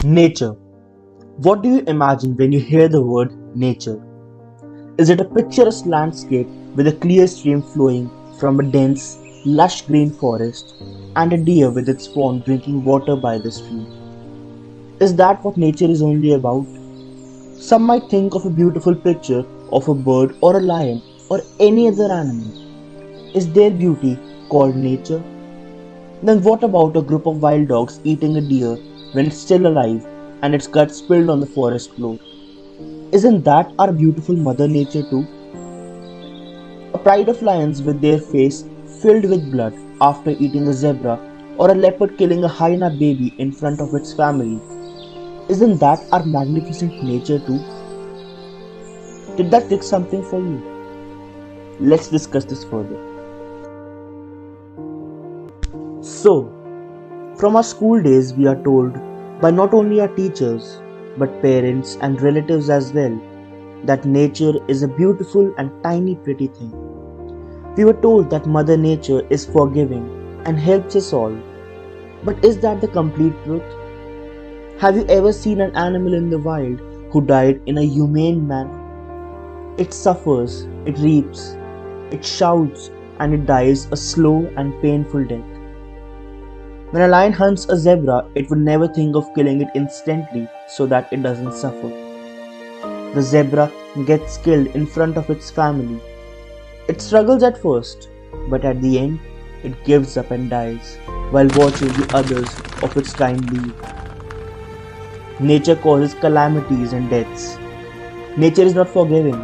Nature. What do you imagine when you hear the word nature? Is it a picturesque landscape with a clear stream flowing from a dense, lush green forest and a deer with its fawn drinking water by the stream? Is that what nature is only about? Some might think of a beautiful picture of a bird or a lion or any other animal. Is their beauty called nature? Then what about a group of wild dogs eating a deer when it's still alive and its guts spilled on the forest floor? Isn't that our beautiful Mother Nature too? A pride of lions with their face filled with blood after eating a zebra, or a leopard killing a hyena baby in front of its family. Isn't that our magnificent nature too? Did that fix something for you? Let's discuss this further. So, from our school days, we are told by not only our teachers but parents and relatives as well that nature is a beautiful and tiny pretty thing. We were told that Mother Nature is forgiving and helps us all. But is that the complete truth? Have you ever seen an animal in the wild who died in a humane manner? It suffers, it reaps, it shouts, and it dies a slow and painful death. When a lion hunts a zebra, it would never think of killing it instantly so that it doesn't suffer. The zebra gets killed in front of its family. It struggles at first, but at the end, it gives up and dies while watching the others of its kind leave. Nature causes calamities and deaths. Nature is not forgiving.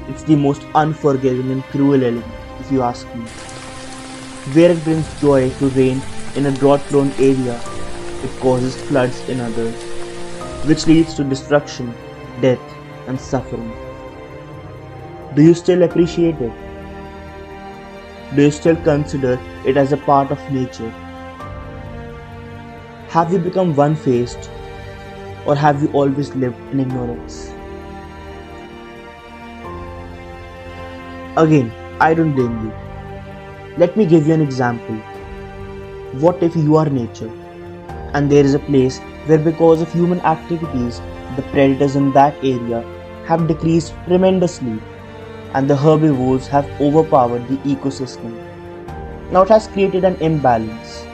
It's the most unforgiving and cruel element, if you ask me. Where it brings joy to rain in a drought-prone area, it causes floods in others, which leads to destruction, death, and suffering. Do you still appreciate it? Do you still consider it as a part of nature? Have you become one-faced, or have you always lived in ignorance? Again, I don't blame you. Let me give you an example. What if you are nature, and there is a place where because of human activities, the predators in that area have decreased tremendously and the herbivores have overpowered the ecosystem. Now it has created an imbalance.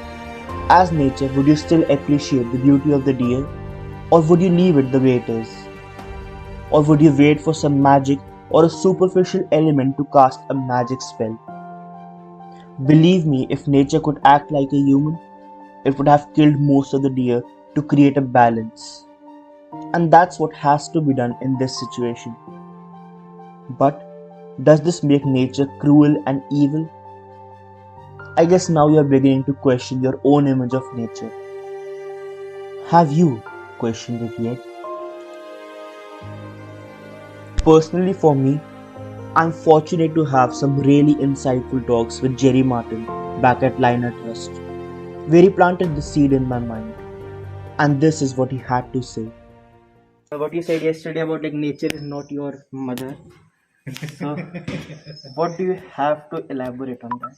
As nature, would you still appreciate the beauty of the deer, or would you leave it the way it is? Or would you wait for some magic or a superficial element to cast a magic spell? Believe me, if nature could act like a human, it would have killed most of the deer to create a balance. And that's what has to be done in this situation. But does this make nature cruel and evil? I guess now you are beginning to question your own image of nature. Have you questioned it yet? Personally, for me, I'm fortunate to have some really insightful talks with Gerry Martin back at Liana Trust, where he planted the seed in my mind. And this is what he had to say. What you said yesterday about nature is not your mother. So, what do you have to elaborate on that?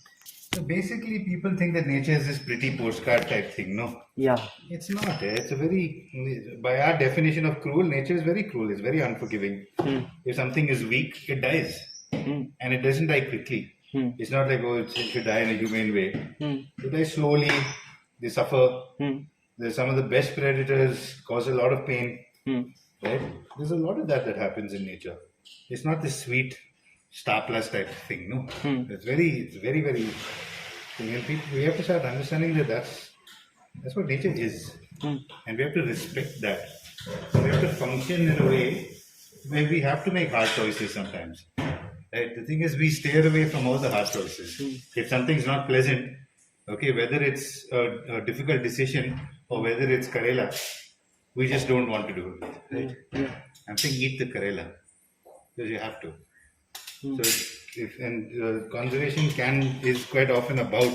So basically, people think that nature is this pretty postcard type thing. No, Yeah. it's not. It's a by our definition of cruel, nature is very cruel. It's very unforgiving. If something is weak, it dies. And it doesn't die quickly. It's not like, it should die in a humane way. They die slowly, they suffer. Some of the best predators cause a lot of pain. Right? There's a lot of that happens in nature. It's not this sweet star plus type thing, no. It's very, very. And we have to start understanding that that's what nature is, and we have to respect that. We have to function in a way where we have to make hard choices sometimes. Right? The thing is, we steer away from all the hard choices. If something's not pleasant, okay, whether it's a difficult decision or whether it's Karela, we just don't want to do it. Right? I'm saying eat the Karela because you have to. So, conservation is quite often about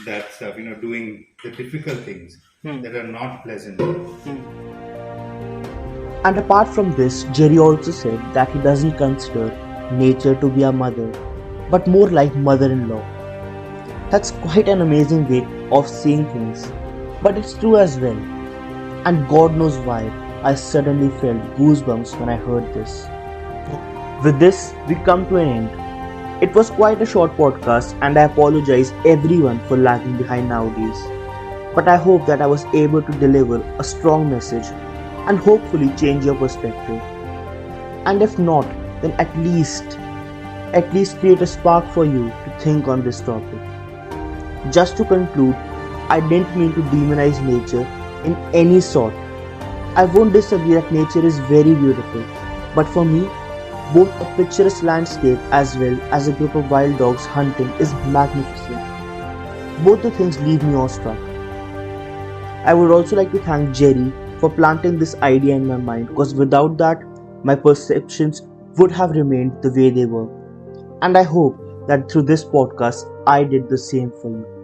that stuff. Doing the difficult things that are not pleasant. And apart from this, Gerry also said that he doesn't consider nature to be a mother, but more like mother-in-law. That's quite an amazing way of seeing things, but it's true as well. And God knows why, I suddenly felt goosebumps when I heard this. With this, we come to an end. It was quite a short podcast, and I apologize everyone for lagging behind nowadays. But I hope that I was able to deliver a strong message and hopefully change your perspective. And if not, then at least create a spark for you to think on this topic. Just to conclude, I didn't mean to demonize nature in any sort. I won't disagree that nature is very beautiful, but for me, both a picturesque landscape as well as a group of wild dogs hunting is magnificent. Both the things leave me awestruck. I would also like to thank Gerry for planting this idea in my mind, because without that, my perceptions would have remained the way they were. And I hope that through this podcast, I did the same for you.